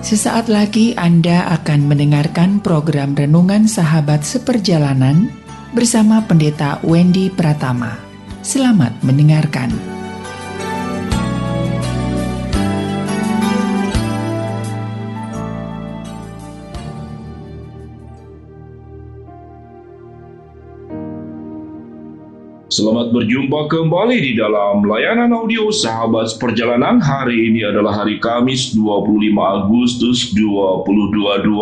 Sesaat lagi Anda akan mendengarkan program Renungan Sahabat Seperjalanan bersama Pendeta Wendy Pratama. Selamat mendengarkan. Selamat berjumpa kembali di dalam layanan audio Sahabat Perjalanan. Hari ini adalah hari Kamis 25 Agustus 2022.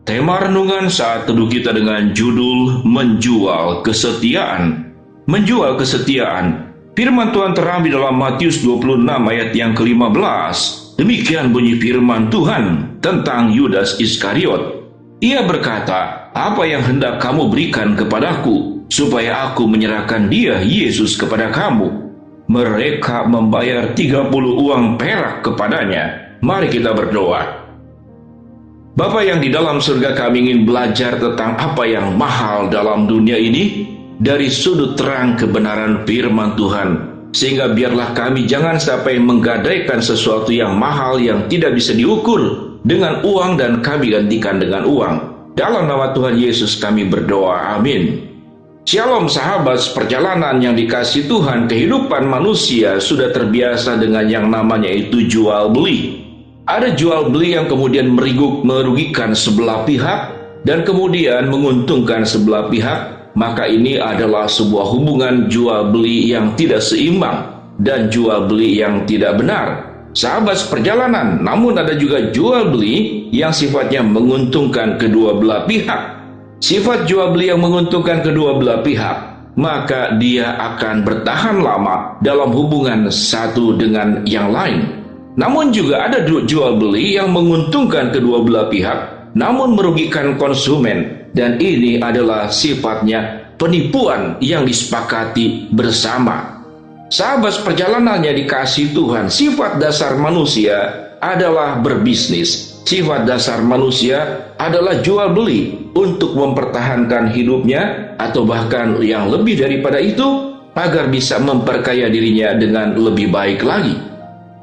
Tema renungan saat teduh kita dengan judul Menjual Kesetiaan. Menjual kesetiaan. Firman Tuhan terambil dalam Matius 26 ayat yang ke-15. Demikian bunyi firman Tuhan tentang Yudas Iskariot. Ia berkata, "Apa yang hendak kamu berikan kepadaku, supaya aku menyerahkan dia, Yesus, kepada kamu?" Mereka membayar 30 uang perak kepadanya. Mari kita berdoa. Bapa yang di dalam surga, kami ingin belajar tentang apa yang mahal dalam dunia ini dari sudut terang kebenaran firman Tuhan. Sehingga biarlah kami jangan sampai menggadaikan sesuatu yang mahal yang tidak bisa diukur dengan uang dan kami gantikan dengan uang. Dalam nama Tuhan Yesus kami berdoa, amin. Shalom sahabat perjalanan yang dikasihi Tuhan. Kehidupan manusia sudah terbiasa dengan yang namanya itu jual beli. Ada jual beli yang kemudian merugikan sebelah pihak dan kemudian menguntungkan sebelah pihak. Maka ini adalah sebuah hubungan jual beli yang tidak seimbang dan jual beli yang tidak benar. Sahabat perjalanan, namun ada juga jual beli yang sifatnya menguntungkan kedua belah pihak. Sifat jual beli yang menguntungkan kedua belah pihak, maka dia akan bertahan lama dalam hubungan satu dengan yang lain. Namun juga ada jual beli yang menguntungkan kedua belah pihak, namun merugikan konsumen. Dan ini adalah sifatnya penipuan yang disepakati bersama. Sahabat perjalanannya dikasihi Tuhan, sifat dasar manusia adalah berbisnis. Sifat dasar manusia adalah jual beli untuk mempertahankan hidupnya atau bahkan yang lebih daripada itu agar bisa memperkaya dirinya dengan lebih baik lagi.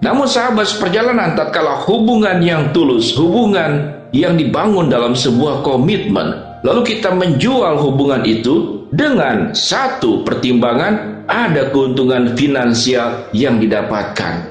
Namun sahabat perjalanan, tatkala hubungan yang tulus, hubungan yang dibangun dalam sebuah komitmen, lalu kita menjual hubungan itu dengan satu pertimbangan, ada keuntungan finansial yang didapatkan.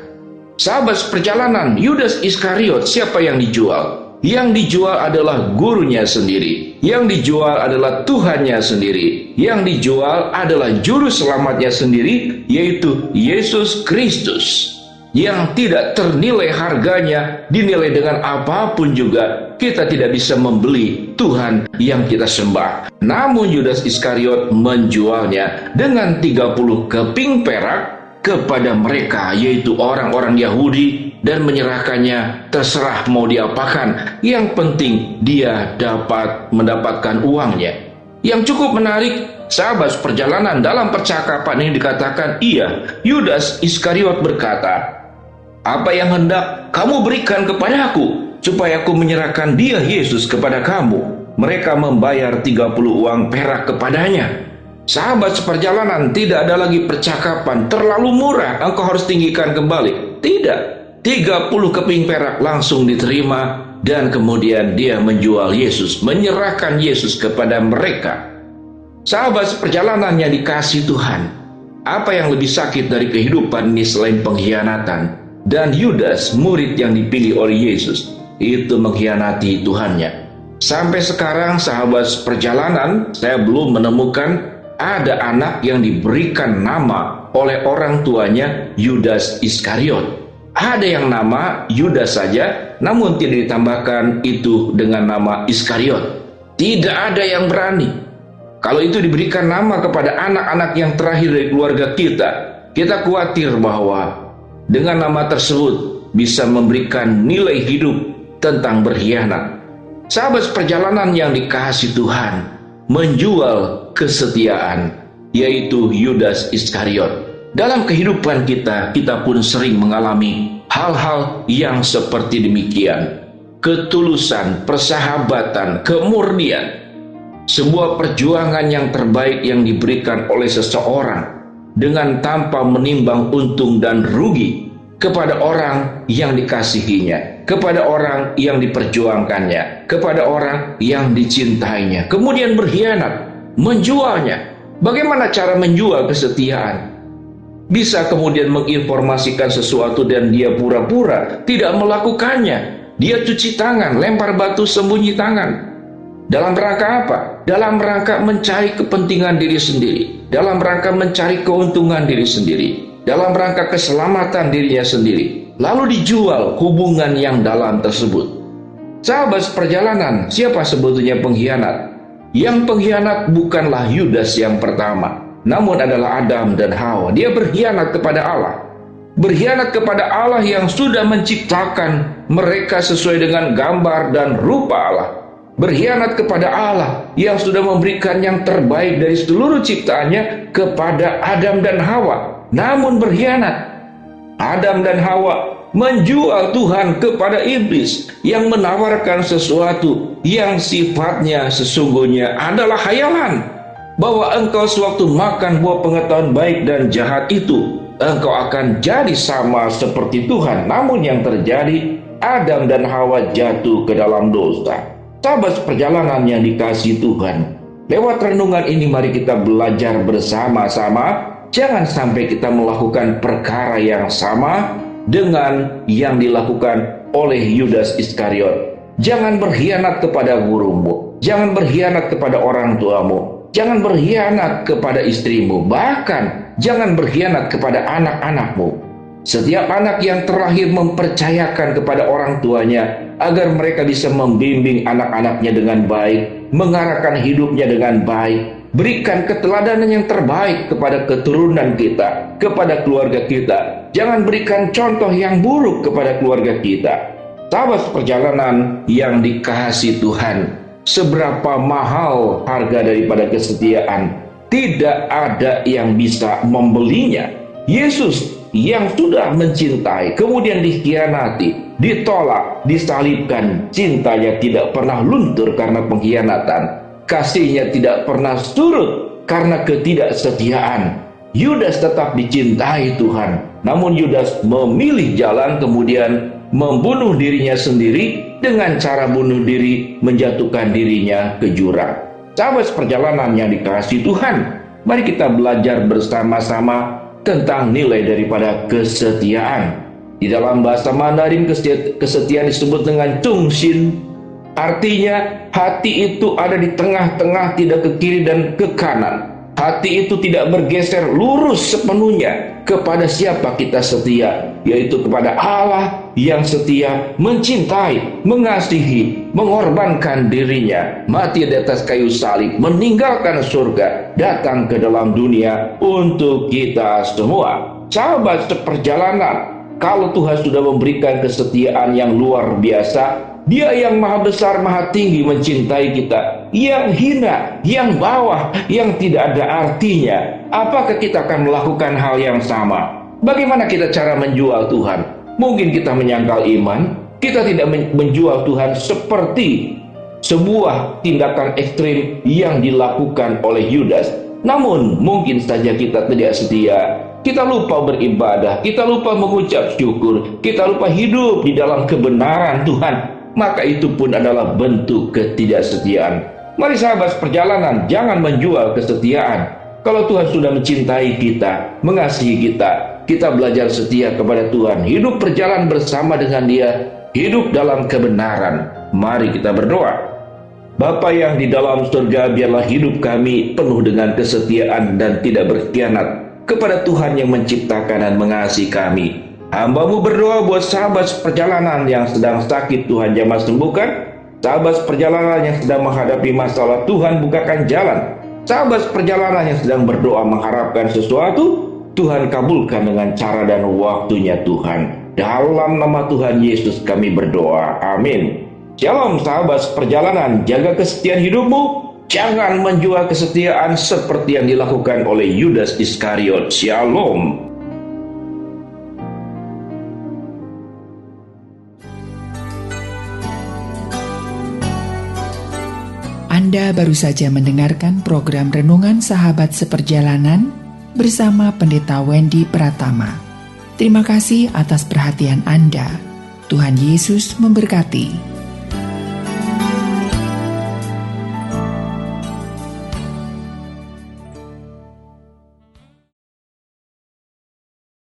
Sahabat perjalanan, Yudas Iskariot, siapa yang dijual? Yang dijual adalah gurunya sendiri. Yang dijual adalah Tuhannya sendiri. Yang dijual adalah juru selamatnya sendiri, yaitu Yesus Kristus. Yang tidak ternilai harganya, dinilai dengan apapun juga, kita tidak bisa membeli Tuhan yang kita sembah. Namun Yudas Iskariot menjualnya dengan 30 keping perak kepada mereka, yaitu orang-orang Yahudi, dan menyerahkannya terserah mau diapakan, yang penting dia dapat mendapatkan uangnya. Yang cukup menarik, sahabat perjalanan, dalam percakapan ini dikatakan, Yudas Iskariot berkata, "Apa yang hendak kamu berikan kepadaku, supaya aku menyerahkan dia, Yesus, kepada kamu?" Mereka membayar 30 uang perak kepadanya. Sahabat seperjalanan, tidak ada lagi percakapan terlalu murah, engkau harus tinggikan kembali. Tidak, 30 keping perak langsung diterima, dan kemudian dia menjual Yesus, menyerahkan Yesus kepada mereka. Sahabat seperjalanan yang dikasihi Tuhan, apa yang lebih sakit dari kehidupan ini selain pengkhianatan? Dan Yudas, murid yang dipilih oleh Yesus, itu mengkhianati Tuhannya. Sampai sekarang sahabat perjalanan, saya belum menemukan ada anak yang diberikan nama oleh orang tuanya Yudas Iskariot. Ada yang nama Yudas saja, namun tidak ditambahkan itu dengan nama Iskariot. Tidak ada yang berani. Kalau itu diberikan nama kepada anak-anak yang terakhir dari keluarga kita khawatir bahwa dengan nama tersebut bisa memberikan nilai hidup tentang berkhianat. Sahabat perjalanan yang dikasihi Tuhan, menjual kesetiaan, yaitu Yudas Iskariot. Dalam kehidupan kita pun sering mengalami hal-hal yang seperti demikian. Ketulusan, persahabatan, kemurnian, sebuah perjuangan yang terbaik yang diberikan oleh seseorang dengan tanpa menimbang untung dan rugi kepada orang yang dikasihinya. kepada orang yang diperjuangkannya, kepada orang yang dicintainya, kemudian berkhianat, menjualnya. Bagaimana cara menjual kesetiaan? Bisa kemudian menginformasikan sesuatu dan dia pura-pura tidak melakukannya. Dia cuci tangan, lempar batu, sembunyi tangan. Dalam rangka apa? Dalam rangka mencari kepentingan diri sendiri, dalam rangka mencari keuntungan diri sendiri, dalam rangka keselamatan dirinya sendiri. Lalu dijual hubungan yang dalam tersebut. Sahabat perjalanan, siapa sebetulnya pengkhianat? Yang pengkhianat bukanlah Yudas yang pertama, namun adalah Adam dan Hawa. Dia berkhianat kepada Allah. Berkhianat kepada Allah yang sudah menciptakan mereka sesuai dengan gambar dan rupa Allah. Berkhianat kepada Allah yang sudah memberikan yang terbaik dari seluruh ciptaannya kepada Adam dan Hawa. Namun berkhianat. Adam dan Hawa menjual Tuhan kepada iblis yang menawarkan sesuatu yang sifatnya sesungguhnya adalah khayalan. Bahwa engkau sewaktu makan buah pengetahuan baik dan jahat itu, engkau akan jadi sama seperti Tuhan. Namun yang terjadi, Adam dan Hawa jatuh ke dalam dosa. Sahabat perjalanan yang dikasihi Tuhan, lewat renungan ini mari kita belajar bersama-sama. Jangan sampai kita melakukan perkara yang sama dengan yang dilakukan oleh Yudas Iskariot. Jangan berkhianat kepada gurumu, jangan berkhianat kepada orang tuamu, jangan berkhianat kepada istrimu, bahkan jangan berkhianat kepada anak-anakmu. Setiap anak yang terlahir mempercayakan kepada orang tuanya agar mereka bisa membimbing anak-anaknya dengan baik, mengarahkan hidupnya dengan baik, berikan keteladanan yang terbaik kepada keturunan kita, kepada keluarga kita. Jangan berikan contoh yang buruk kepada keluarga kita. Sahabat perjalanan yang dikasihi Tuhan, seberapa mahal harga daripada kesetiaan, tidak ada yang bisa membelinya. Yesus yang sudah mencintai, kemudian dikhianati, ditolak, disalibkan. Cintanya tidak pernah luntur karena pengkhianatan. Kasihnya tidak pernah surut karena ketidaksetiaan. Yudas tetap dicintai Tuhan, namun Yudas memilih jalan kemudian membunuh dirinya sendiri dengan cara bunuh diri, menjatuhkan dirinya ke jurang. Sahabat perjalanan yang dikasihi Tuhan, mari kita belajar bersama-sama tentang nilai daripada kesetiaan. Di dalam bahasa Mandarin, kesetiaan disebut dengan Chungxin. Artinya hati itu ada di tengah-tengah, tidak ke kiri dan ke kanan. Hati itu tidak bergeser, lurus sepenuhnya kepada siapa kita setia, yaitu kepada Allah yang setia, mencintai, mengasihi, mengorbankan dirinya, mati di atas kayu salib, meninggalkan surga, datang ke dalam dunia untuk kita semua. Sahabat seperjalanan, kalau Tuhan sudah memberikan kesetiaan yang luar biasa, Dia yang maha besar, maha tinggi mencintai kita. Yang hina, yang bawah, yang tidak ada artinya, apakah kita akan melakukan hal yang sama? Bagaimana kita cara menjual Tuhan? Mungkin kita menyangkal iman, kita tidak menjual Tuhan seperti sebuah tindakan ekstrim yang dilakukan oleh Yudas. Namun mungkin saja kita tidak setia. Kita lupa beribadah, kita lupa mengucap syukur, kita lupa hidup di dalam kebenaran Tuhan. Maka itu pun adalah bentuk ketidaksetiaan. Mari sahabat perjalanan, jangan menjual kesetiaan. Kalau Tuhan sudah mencintai kita, mengasihi kita, kita belajar setia kepada Tuhan, hidup berjalan bersama dengan Dia, hidup dalam kebenaran. Mari kita berdoa. Bapa yang di dalam surga, biarlah hidup kami penuh dengan kesetiaan dan tidak berkhianat kepada Tuhan yang menciptakan dan mengasihi kami. Hamba-Mu berdoa buat sahabat perjalanan yang sedang sakit, Tuhan jamah sembuhkan. Sahabat perjalanan yang sedang menghadapi masalah, Tuhan bukakan jalan. Sahabat perjalanan yang sedang berdoa mengharapkan sesuatu, Tuhan kabulkan dengan cara dan waktunya Tuhan. Dalam nama Tuhan Yesus kami berdoa, amin. Shalom sahabat perjalanan, jaga kesetiaan hidupmu. Jangan menjual kesetiaan seperti yang dilakukan oleh Yudas Iskariot. Shalom. Anda baru saja mendengarkan program Renungan Sahabat Seperjalanan bersama Pendeta Wendy Pratama. Terima kasih atas perhatian Anda. Tuhan Yesus memberkati.